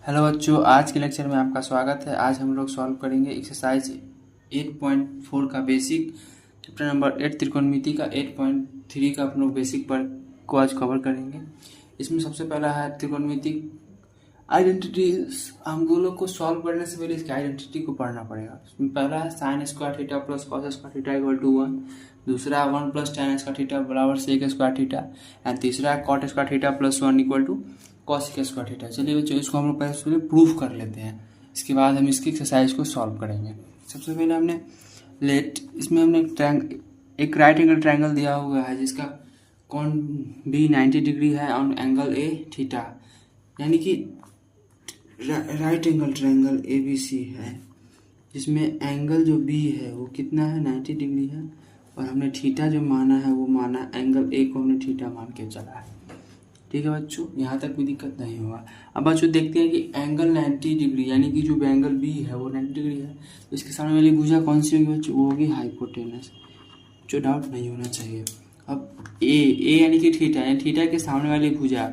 Hello बच्चों, आज के लेक्चर में आपका स्वागत है। आज हम लोग सॉल्व करेंगे एक्सरसाइज 8.4 का बेसिक, चैप्टर नंबर 8 त्रिकोणमिति का 8.3 का हम लोग बेसिक पर को आज कवर करेंगे। इसमें सबसे पहला है त्रिकोणमिति आइडेंटिटीज। हम लोग को सॉल्व करने से पहले इसकी आइडेंटिटी को पढ़ना पड़ेगा। इसमें पहला है sine square theta plus cos square theta equal to 1। दूसरा 1 प्लस टेन स्क्वायर थीटा बराबर सेक स्क्वायर थीटा। एंड तीसरा है cot square theta plus 1 equal to cosec square theta. चलिए बच्चों, इसको हम लोग पहले प्रूफ कर लेते हैं, इसके बाद हम इसकी एक्सरसाइज को सॉल्व करेंगे। सबसे पहले हमने इसमें हमने एक राइट एंगल ट्रायंगल दिया हुआ है जिसका कौन बी 90 डिग्री है और एंगल ए थीटा, यानी कि right angle triangle A B C है जिसमें एंगल जो बी है वो कितना है 90 डिग्री है, और हमने थीटा जो माना है वो माना एंगल ए को हमने थीटा मान के चला है। ठीक है बच्चों, यहाँ तक कोई दिक्कत नहीं होगा। अब बच्चों देखते हैं कि एंगल 90 डिग्री यानी कि जो एंगल बी है वो 90 डिग्री है, तो इसके सामने वाली भुजा कौन सी होगी बच्चों? वो होगी हाइपोटेनस, जो डाउट नहीं होना चाहिए। अब ए यानी कि थीटा, यानी थीटा के सामने वाली भुजा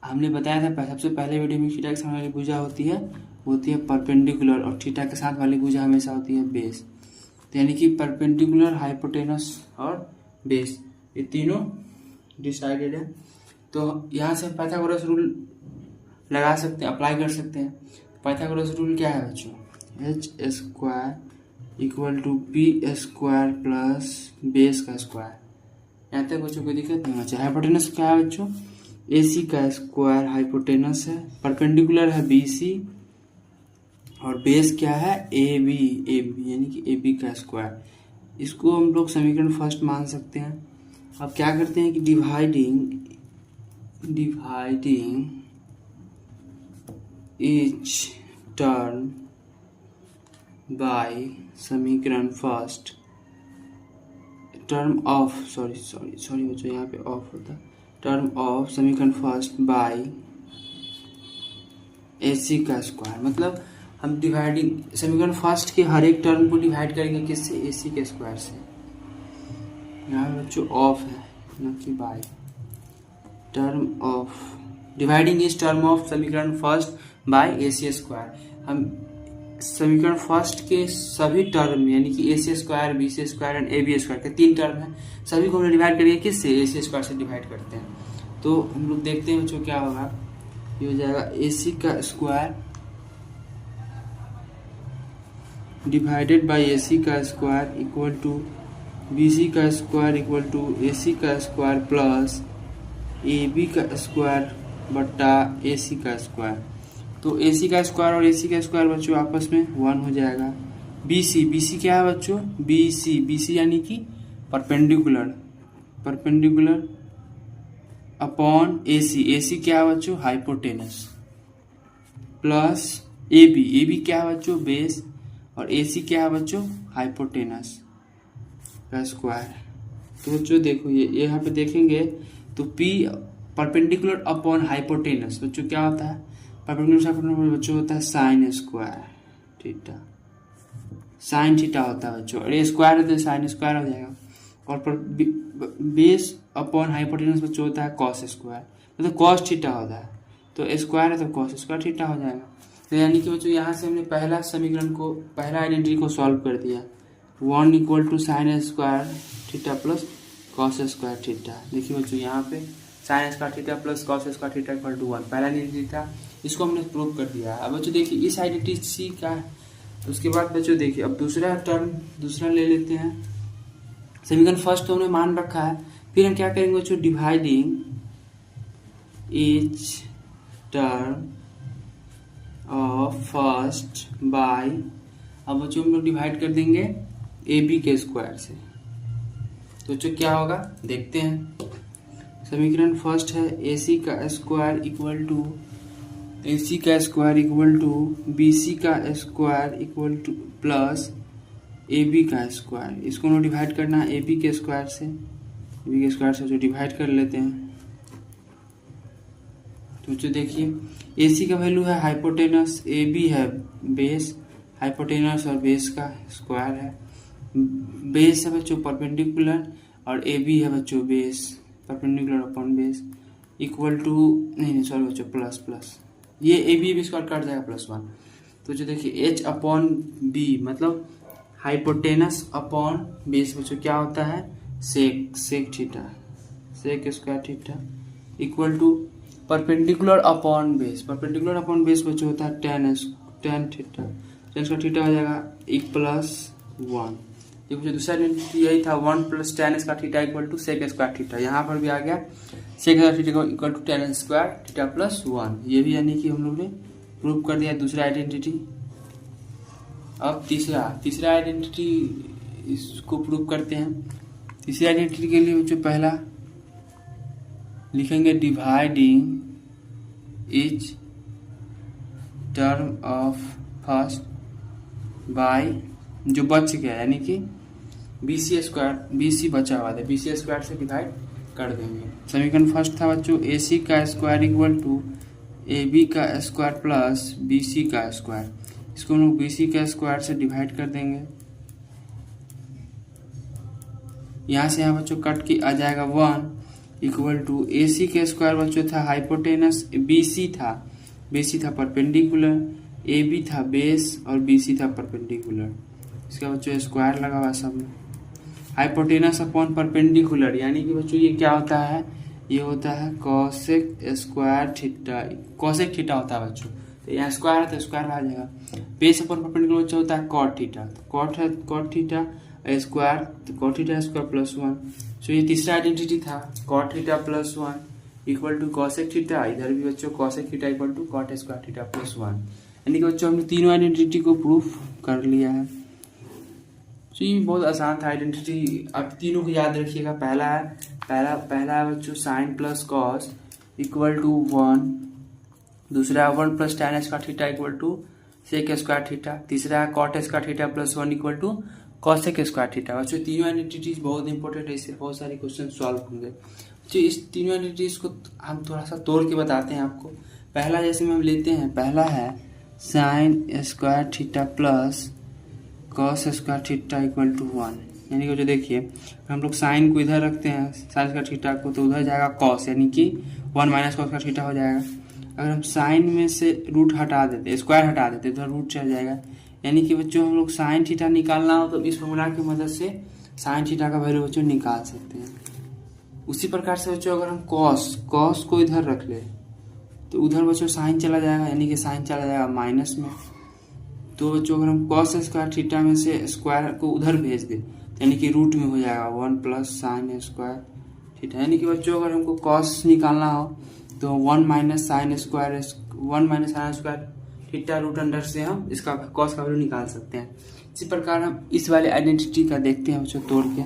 हमने बताया था सबसे पहले वीडियो में, थीटा के सामने वाली भुजा होती है परपेंडिकुलर, और थीटा के साथ वाली भुजा हमेशा होती है बेस। तो यानी कि परपेंडिकुलर, हाइपोटेनस और बेस, ये तीनों डिसाइडेड है। तो यहाँ से पाइथागोरस रूल लगा सकते हैं, अप्लाई कर सकते हैं। पाइथागोरस रूल क्या है बच्चों? H square equal to B square plus base का स्क्वायर। यहाँ तक बच्चों कोई दिक्कत नहीं होना चाहिए। हाइपोटेनस क्या है बच्चों? ए सी का स्क्वायर हाइपोटेनस है, परपेंडिकुलर है बी सी, और बेस क्या है? ए बी यानी कि ए बी का स्क्वायर। इसको हम लोग समीकरण फर्स्ट मान सकते हैं। अब क्या करते हैं कि डिवाइडिंग each term by समीकरण फर्स्ट टर्म ऑफ सॉरी बच्चों, यहाँ पे ऑफ होता है, टर्म ऑफ समीकरण फर्स्ट बाय AC का स्क्वायर। मतलब हम डिवाइडिंग समीकरण फर्स्ट के हर एक टर्म को डिवाइड करेंगे किससे? AC के स्क्वायर से। यहाँ पे बच्चों ऑफ है न कि बाय। टर्म ऑफ डिवाइडिंग इस टर्म ऑफ समीकरण फर्स्ट बाय AC स्क्वायर। हम समीकरण फर्स्ट के सभी टर्म यानी कि AC square, BC square and AB square के 3 टर्म है, सभी को हम डिवाइड करेंगे किससे? AC स्क्वायर से डिवाइड करते हैं। तो हम लोग देखते हैं बच्चों क्या होगा। ये हो जाएगा AC का स्क्वायर डिवाइडेड बाय AC का स्क्वायर इक्वल टू BC का स्क्वायर इक्वल टू AC का स्क्वायर प्लस AB का स्क्वायर बट्टा AC का स्क्वायर। तो AC का स्क्वायर और AC का स्क्वायर बच्चों आपस में 1 हो जाएगा। BC क्या है बच्चों? BC यानी कि परपेंडिकुलर अपॉन AC क्या है बच्चों? हाइपोटेनस, प्लस AB क्या है बच्चों? बेस, और AC क्या है बच्चों? हाइपोटेनस का स्क्वायर। तो बच्चों देखो ये यहाँ पे देखेंगे तो P परपेंडिकुलर अपॉन हाइपोटेनस बच्चों क्या होता है? परपेंडिकुलर बच्चों होता है sine square theta, sine theta होता है बच्चों, और ये स्क्वायर है तो साइन स्क्वायर हो जाएगा। और बेस अपॉन हाइपोटेनस बच्चों होता है कॉस स्क्वायर, मतलब कॉस थीटा होता है, तो स्क्वायर है तो कॉस स्क्वायर थीटा हो जाएगा। तो यानी कि बच्चों यहाँ से हमने पहला समीकरण को, पहला आइडेंटिटी को सॉल्व कर दिया। 1 equal to sine square theta plus cos square theta. देखिए बच्चों यहाँ पे sine square theta plus cos square theta equal to 1 पहला आइडेंटिटी था, इसको हमने प्रूव कर दिया। अब बच्चों देखिए इस आइडेंटिटी सी का है। उसके बाद बच्चों देखिए अब दूसरा ले लेते हैं। समीकरण फर्स्ट तो हमने मान रखा है, फिर हम क्या करेंगे बच्चों? Dividing each term of first by, अब बच्चों हम लोग डिवाइड कर देंगे AB के स्क्वायर से। तो बच्चों क्या होगा देखते हैं। समीकरण फर्स्ट है AC का स्क्वायर इक्वल टू BC का square equal two plus AB का स्क्वायर। इसको हम डिवाइड करना है AB के स्क्वायर से, AB के स्क्वायर से जो डिवाइड कर लेते हैं। तो जो देखिए AC का वैल्यू है हाइपोटेनस, AB है बेस, हाइपोटेनस और बेस का स्क्वायर है। बेस है बच्चों परपेंडिकुलर और AB है बच्चों base, perpendicular upon base equal to नहीं सॉरी बच्चों प्लस ये ए बी स्क्वायर कट जाएगा +1। तो जो देखिए h अपॉन बी मतलब हाइपोटेनस अपॉन बेस बच्चों क्या होता है, sec theta, sec square theta equal to perpendicular upon base, perpendicular upon base बच्चों होता है tan theta, tan square theta हो जाएगा +1। ये बच्चों दूसरा यही था 1 + tan square theta equal to sec square theta, यहाँ पर भी आ गया sec square theta equal to tan square theta +1। ये भी यानी कि हम लोग ने प्रूव कर दिया दूसरा आइडेंटिटी। अब तीसरा आइडेंटिटी इसको प्रूव करते हैं। तीसरी आइडेंटिटी के लिए बच्चों पहला लिखेंगे dividing each term of first by जो बच गया यानी कि BC बचा हुआ था, BC स्क्वायर से डिवाइड कर देंगे। समीकरण फर्स्ट था बच्चों AC का स्क्वायर इक्वल टू AB का स्क्वायर प्लस BC का स्क्वायर, इसको हम लोग BC का स्क्वायर से डिवाइड कर देंगे। यहाँ से यहाँ बच्चों कट की आ जाएगा 1 इक्वल टू AC के स्क्वायर बच्चों था हाइपोटेनस, BC था परपेंडिकुलर, AB था बेस और BC था परपेंडिकुलर, इसका बच्चों स्क्वायर लगा हुआ सब में। हाइपोटेनस अपॉन परपेंडिकुलर यानी कि बच्चों ये क्या होता है, ये होता है cosec square theta, cosec theta होता है बच्चों, तो यहाँ स्क्वायर है तो स्क्वायर आ जाएगा। बेस अपॉन परपेंडिकुलर बच्चों होता है कॉट थीटा, तो कॉट थीटा स्क्वायर, तो कॉट थीटा स्क्वायर +1। सो ये तीसरा आइडेंटिटी था cot theta +1 equal to cosec theta, इधर भी बच्चों cosec theta equal to cot square theta +1। यानी कि बच्चों हमने तीनों आइडेंटिटी को प्रूफ कर लिया है। तो ये बहुत आसान था आइडेंटिटी, अब तीनों को याद रखिएगा। पहला है बच्चों sine plus cos equal to 1, दूसरा 1 + tan square theta equal to sec square theta, तीसरा है cot square theta +1 equal to cosec square theta. बच्चों तीनों आइडेंटिटीज बहुत इंपॉर्टेंट है, इससे बहुत सारे क्वेश्चन सॉल्व होंगे। तो इस तीनों आइडेंटिटीज को हम थोड़ा सा तोड़ के बताते हैं आपको। पहला जैसे हम लेते हैं, पहला है sine square theta plus cos square theta equal to 1, यानी कि जो देखिए हम लोग साइन को इधर रखते हैं साइन स्क्वायर थीटा को, तो उधर जाएगा कॉस यानी कि 1 - कॉस स्क्वायर थीटा हो जाएगा। अगर हम साइन में से रूट हटा देते, स्क्वायर हटा देते, उधर रूट चल जाएगा। यानी कि बच्चों हम लोग साइन थीटा निकालना हो तो इस फॉर्मूला की मदद से साइन थीटा का वैल्यू बच्चों निकाल सकते हैं। उसी प्रकार से बच्चों अगर हम कॉस को इधर रख ले तो उधर बच्चों साइन चला जाएगा, यानी कि साइन चला जाएगा माइनस में। तो बच्चों अगर हम कॉस स्क्वायर थीटा में से स्क्वायर को उधर भेज दे यानी कि रूट में हो जाएगा 1 + साइन स्क्वायर थीटा। यानी कि बच्चों अगर हमको कॉस निकालना हो तो 1 - sine square theta root under से हम इसका कॉस का वैल्यू निकाल सकते हैं। इसी प्रकार हम इस वाले आइडेंटिटी का देखते हैं बच्चों तोड़ के।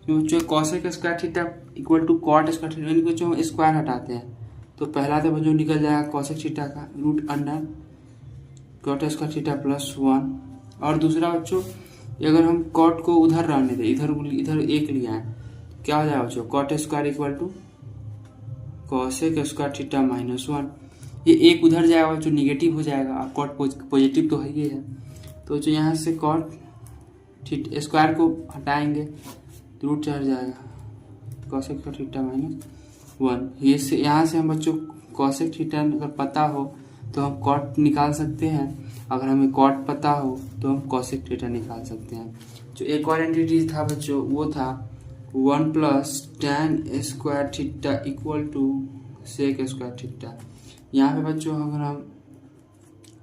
तो बच्चों cosec square theta equal to cot square theta, यानी बच्चों हम स्क्वायर हटाते हैं तो पहला तो बच्चों निकल जाएगा कॉसेक थीटा का root under cot square theta +1। और दूसरा बच्चों अगर हम कॉट को उधर रहने दें, इधर एक लिया है, क्या हो जाएगा बच्चों cot square equal to cosec square theta -1। ये एक उधर जाएगा बच्चों निगेटिव हो जाएगा, और कॉट पॉजिटिव तो है ही है। तो जो यहाँ से कॉट थीटा स्क्वायर को हटाएंगे तो रूट चढ़ जाएगा कॉसेक स्क्वायर थीटा -1। ये से यहाँ से हम बच्चों कॉसेक थीटा अगर पता हो तो हम कॉट निकाल सकते हैं, अगर हमें कॉट पता हो तो हम कॉसेक थीटा निकाल सकते हैं। जो एक और एंटिटी था बच्चों वो था 1 + tan square theta equal to sec square theta. यहाँ पे बच्चों अगर हम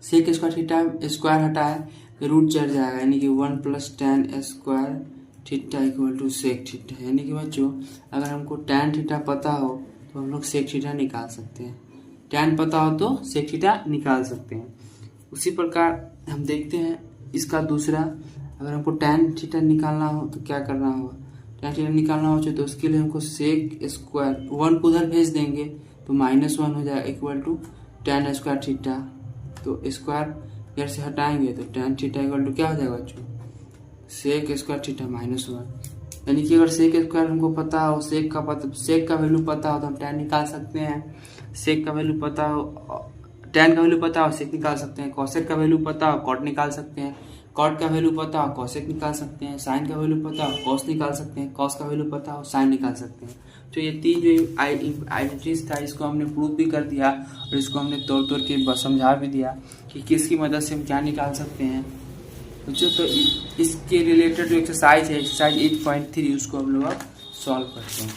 सेक स्क्वायर थीटा स्क्वायर हटाए तो रूट चढ़ जाएगा, यानी कि 1 + tan square theta equal to sec theta. यानी कि बच्चों अगर हमको tan थीटा पता हो तो हम लोग सेक थीटा निकाल सकते हैं, tan पता हो तो सेक थीटा निकाल सकते हैं। उसी प्रकार हम देखते हैं इसका दूसरा, अगर हमको tan थीटा निकालना हो तो क्या करना होगा, tan थीटा निकालना हो तो उसके लिए हमको सेक स्क्वायर 1 को उधर भेज देंगे तो -1 हो जाएगा equal to tan square theta. तो स्क्वायर इधर से हटाएंगे तो tan थीटा इक्वल टू क्या हो जाएगा बच्चों सेक स्क्वायर थीटा -1। यानी कि अगर सेक स्क्वायर हमको पता हो, सेक का वैल्यू पता हो तो हम tan निकाल सकते हैं, सेक का वैल्यू पता हो, tan का वैल्यू पता हो सेक निकाल सकते हैं, कॉसेक का वैल्यू पता हो कॉट निकाल सकते हैं, कॉट का वैल्यू पता हो कोसेक निकाल सकते हैं, साइन का वैल्यू पता हो कॉस निकाल सकते हैं, कॉस का वैल्यू पता हो साइन निकाल सकते हैं। तो ये तीन जो आइडेंटिटीज था इसको हमने प्रूव भी कर दिया और इसको हमने तोड़ तोड़ के समझा भी दिया कि किसकी मदद से हम क्या निकाल सकते हैं। तो इसके रिलेटेड जो एक्सरसाइज है एक्सरसाइज 8.3 उसको हम लोग अब सॉल्व करते हैं।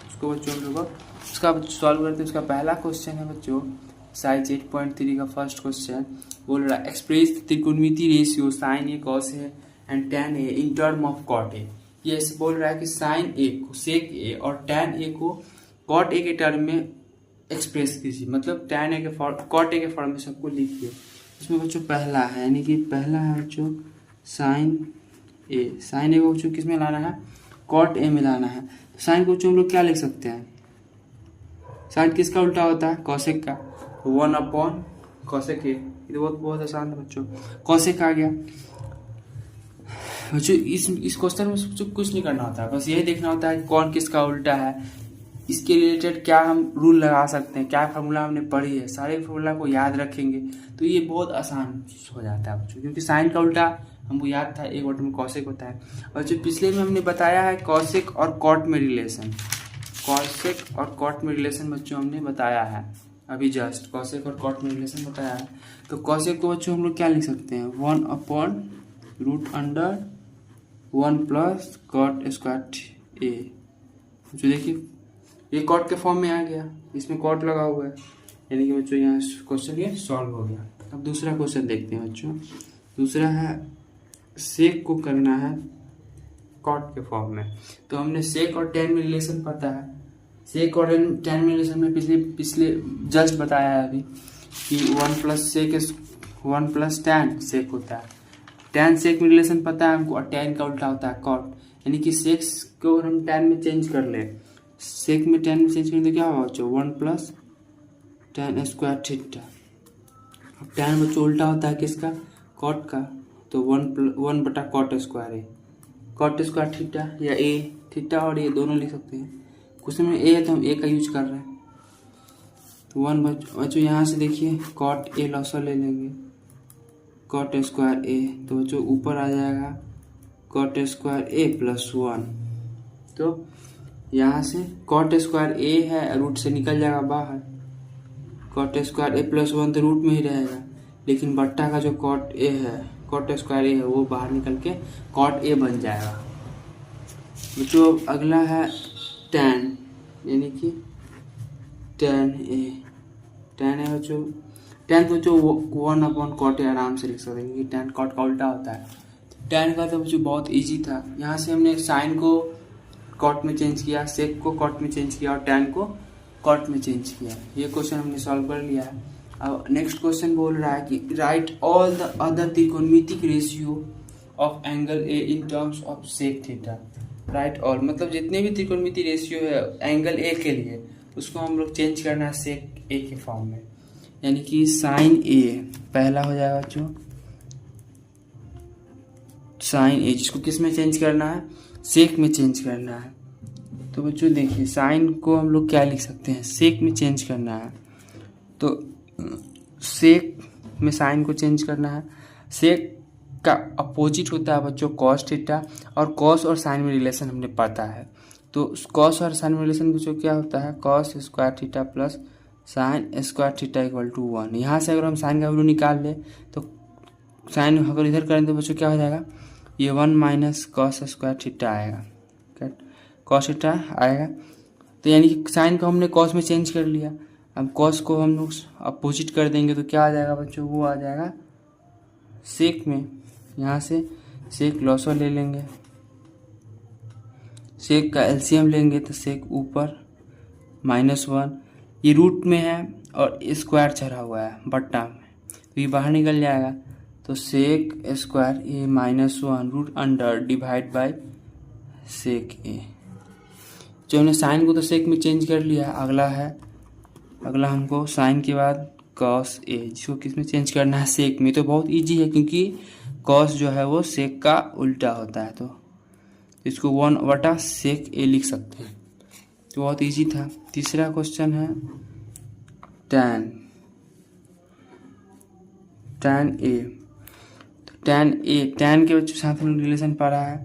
उसको बच्चों हम लोग उसका सॉल्व करते हैं। उसका पहला क्वेश्चन है बच्चों एक्सरसाइज 8.3 का फर्स्ट क्वेश्चन बोल रहा है एक्सप्रेस त्रिकोणमिति ratio sine A cos A and tan A in term of cot A. ये ऐसे बोल रहा है कि साइन ए को सेक ए और tan ए को कॉट ए के टर्म में एक्सप्रेस कीजिए, मतलब tan ए के कॉट ए के फॉर्म में सबको लिखिए। इसमें बच्चों पहला है यानी कि पहला है बच्चों साइन ए को बच्चों किस में लाना है कॉट ए में लाना है। साइन को बच्चों हम लोग क्या लिख सकते हैं, साइन किसका उल्टा होता है कॉसेक का, 1 अपॉन कॉसेक ए। ये तो बहुत आसान है बच्चों, कॉसेक आ गया बच्चों। इस क्वेश्चन में बच्चों कुछ नहीं करना होता है, बस यही देखना होता है कौन किसका उल्टा है, इसके रिलेटेड क्या हम रूल लगा सकते हैं, क्या फार्मूला हमने पढ़ी है, सारे फार्मूला को याद रखेंगे तो ये बहुत आसान हो जाता है बच्चों, क्योंकि साइन का उल्टा हमको याद था 1 में कॉसेक होता है। और जो पिछले में हमने बताया है कॉसेक और कॉट में रिलेशन, कॉसेक और कॉट में रिलेशन बच्चों हमने बताया है अभी जस्ट, कॉसेक और कॉट में रिलेशन बताया है। तो कॉसेक को बच्चों हम लोग क्या लिख सकते हैं 1 upon root under 1 plus cot square A. जो देखिए ये कॉट के फॉर्म में आ गया, इसमें कॉट लगा हुआ है, यानी कि बच्चों यहाँ क्वेश्चन ये सॉल्व हो गया। अब दूसरा क्वेश्चन देखते हैं बच्चों। दूसरा है सेक को करना है कॉट के फॉर्म में। तो हमने सेक और tan में रिलेशन पता है, सेक और tan में रिलेशन में पिछले जस्ट बताया है अभी कि 1 प्लस tan सेक होता है। tan सेक में रिलेशन पता है हमको और tan का उल्टा होता है कॉट, यानी कि सेक को हम tan में चेंज कर ले, सेक में tan में चेंज करें तो क्या होगा बच्चों 1 प्लस tan स्क्वायर थीटा। अब tan बच्चों उल्टा होता है किसका कॉट का, तो 1 बटा कॉट स्क्वायर ए, कॉट स्क्वायर थीटा या ए, थीटा और ये दोनों लिख सकते हैं। क्वेश्चन में ए है तो हम ए का यूज कर रहे हैं। तो 1 बच्चों यहाँ से देखिए कॉट ए लॉसर ले लेंगे, कॉट स्क्वायर ए, तो बच्चों ऊपर आ जाएगा कॉट स्क्वायर ए प्लस 1। तो यहाँ से कॉट स्क्वायर ए है रूट से निकल जाएगा बाहर, कॉट स्क्वायर ए प्लस 1 तो रूट में ही रहेगा, लेकिन बट्टा का जो कॉट ए है कॉट स्क्वायर ए है वो बाहर निकल के कॉट ए बन जाएगा। बच्चों अगला है tan, यानी कि tan है बच्चों, tan तो बच्चों 1 अपॉन कॉट ए आराम से लिख सकते हैं क्योंकि tan कॉट का उल्टा होता है। tan का तो बच्चों बहुत इजी था, यहाँ से हमने साइन को कॉट में चेंज किया, सेक को कॉट में चेंज किया और tan को कॉट में चेंज किया। ये क्वेश्चन हमने सॉल्व कर लिया है। अब नेक्स्ट क्वेश्चन बोल रहा है कि राइट ऑल द अदर त्रिकोणमितिक ratio of angle A in terms of sec theta. Write all मतलब जितने भी त्रिकोणमिति रेशियो है एंगल ए के लिए उसको हम लोग चेंज करना है सेक ए के फॉर्म में, यानी कि साइन ए पहला हो जाएगा बच्चों साइन ए, जिसको किस में चेंज करना है सेक में चेंज करना है। तो बच्चों देखिए साइन को हम लोग क्या लिख सकते हैं सेक में चेंज करना है, तो सेक में साइन को चेंज करना है। सेक का अपोजिट होता है बच्चों कॉस थीटा, और कॉस और साइन में रिलेशन हमने पता है। तो कॉस और साइन में रिलेशन बच्चों क्या होता है cos square theta plus sine square theta equal to 1। यहाँ से अगर हम साइन का वैल्यू निकाल ले तो साइन अगर इधर करें तो बच्चों क्या हो जाएगा ये 1 माइनस कॉस स्क्वायर थीटा आएगा, कॉस थीटा आएगा। तो यानी कि साइन को हमने कॉस में चेंज कर लिया, अब कॉस को हम लोग अपोजिट कर देंगे तो क्या आ जाएगा बच्चों वो आ जाएगा सेक में। यहाँ से सेक लॉसर ले लेंगे, सेक का एलसीएम लेंगे तो सेक ऊपर -1, ये रूट में है और स्क्वायर चढ़ा हुआ है बट्टा में तो ये बाहर निकल जाएगा, तो sec square A -1 root under divide by sec A. जो हमने साइन को तो सेक में चेंज कर लिया, अगला हमको साइन के बाद कॉस ए, जिसको किस में चेंज करना है सेक में। तो बहुत इजी है क्योंकि कॉस जो है वो सेक का उल्टा होता है, तो इसको 1 बटा सेक ए लिख सकते हैं, तो बहुत इजी था। तीसरा क्वेश्चन है tan ए। तो tan के बच्चों साथ में रिलेशन पढ़ा है।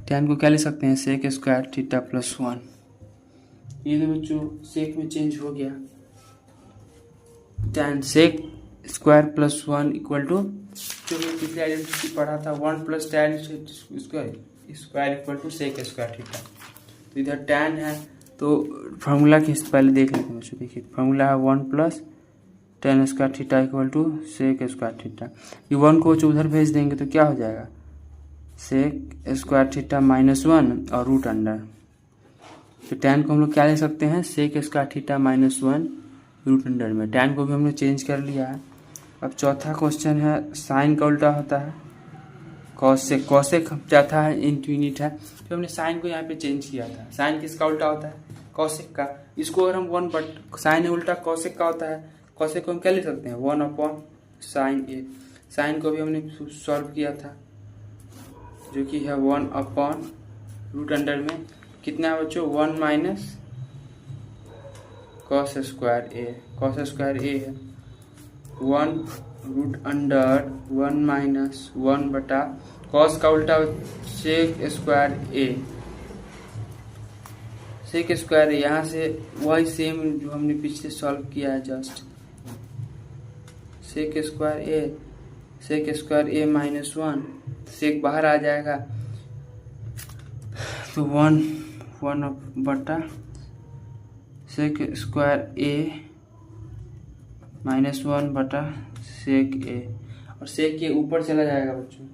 tan को क्या ले सकते हैं, सेक स्क्वायर थीटा प्लस 1। ये तो बच्चों सेक में चेंज हो गया, tan sec square plus 1 equal to, जो मैं पिछले आइडेंटिटी पढ़ा था, 1 plus tan square equal to sec square theta. तो इधर tan है तो फार्मूला किस पहले देख लेते हैं बच्चों। देखिए फार्मूला है 1 plus tan square theta equal to sec square theta. ये 1 को उधर भेज देंगे तो क्या हो जाएगा, सेक स्क्वायर थीटा माइनस 1 और रूट अंडर। तो tan को हम लोग क्या ले सकते हैं, sec square theta minus 1 root under में। tan को भी हमने चेंज कर लिया है। अब चौथा क्वेश्चन है, साइन का उल्टा होता है कॉसेक। कॉसेक चौथा है इनफिनिट है, तो हमने साइन को यहाँ पे चेंज किया था। साइन किसका उल्टा होता है, कॉसेक का। इसको अगर हम 1 बट साइन उल्टा कॉसेक का होता है, कॉसेक को हम क्या लिख सकते हैं, 1 अपॉन साइन ए। साइन को भी हमने सॉल्व किया था, जो कि है 1 अपॉन रूट अंडर में कितना है बच्चों, 1 माइनस कॉस स्क्वायर ए। कॉस स्क्वायर ए है 1 रूट अंडर 1 माइनस 1 बटा कॉस का उल्टा सेक स्क्वायर ए। सेक स्क्वायर ए यहाँ से वही सेम जो हमने पीछे सॉल्व किया है, just sec square A minus 1, सेक बाहर आ जाएगा तो 1 बटा सेक स्क्वायर ए माइनस 1 बटा सेक ए, और सेक के ऊपर चला जाएगा बच्चों,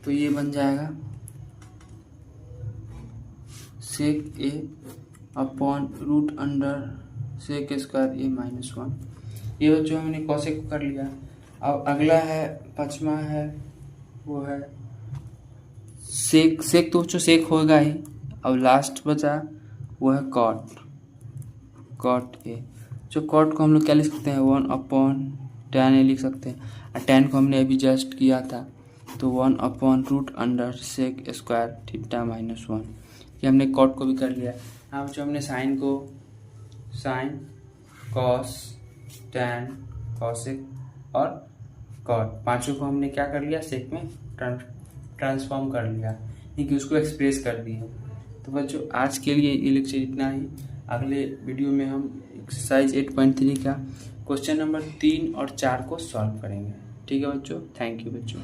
तो ये बन जाएगा sec A upon root under sec square A minus 1। ये बच्चों हमने कॉसेक को कर लिया। अब अगला है, पांचवा है, वो है सेक। सेक तो बच्चों सेक होगा ही। अब लास्ट बचा वो है कॉट ए। जो कॉट को हम लोग क्या लिख सकते हैं, 1 अपॉन tan ए लिख सकते हैं, और tan को हमने अभी जस्ट किया था तो 1 upon root under sec square theta minus 1। ये हमने कॉट को भी कर लिया। अब जो हमने साइन को साइन, कॉस, tan, कॉसेक और कॉट, पांचों को हमने क्या कर लिया, सेक में ट्रांसफॉर्म कर लिया, यानी कि उसको एक्सप्रेस कर दिया। तो बच्चों आज के लिए ये लेक्चर इतना ही। अगले वीडियो में हम एक्सरसाइज 8.3 का क्वेश्चन नंबर 3 और 4 को सॉल्व करेंगे। ठीक है बच्चों, थैंक यू बच्चों।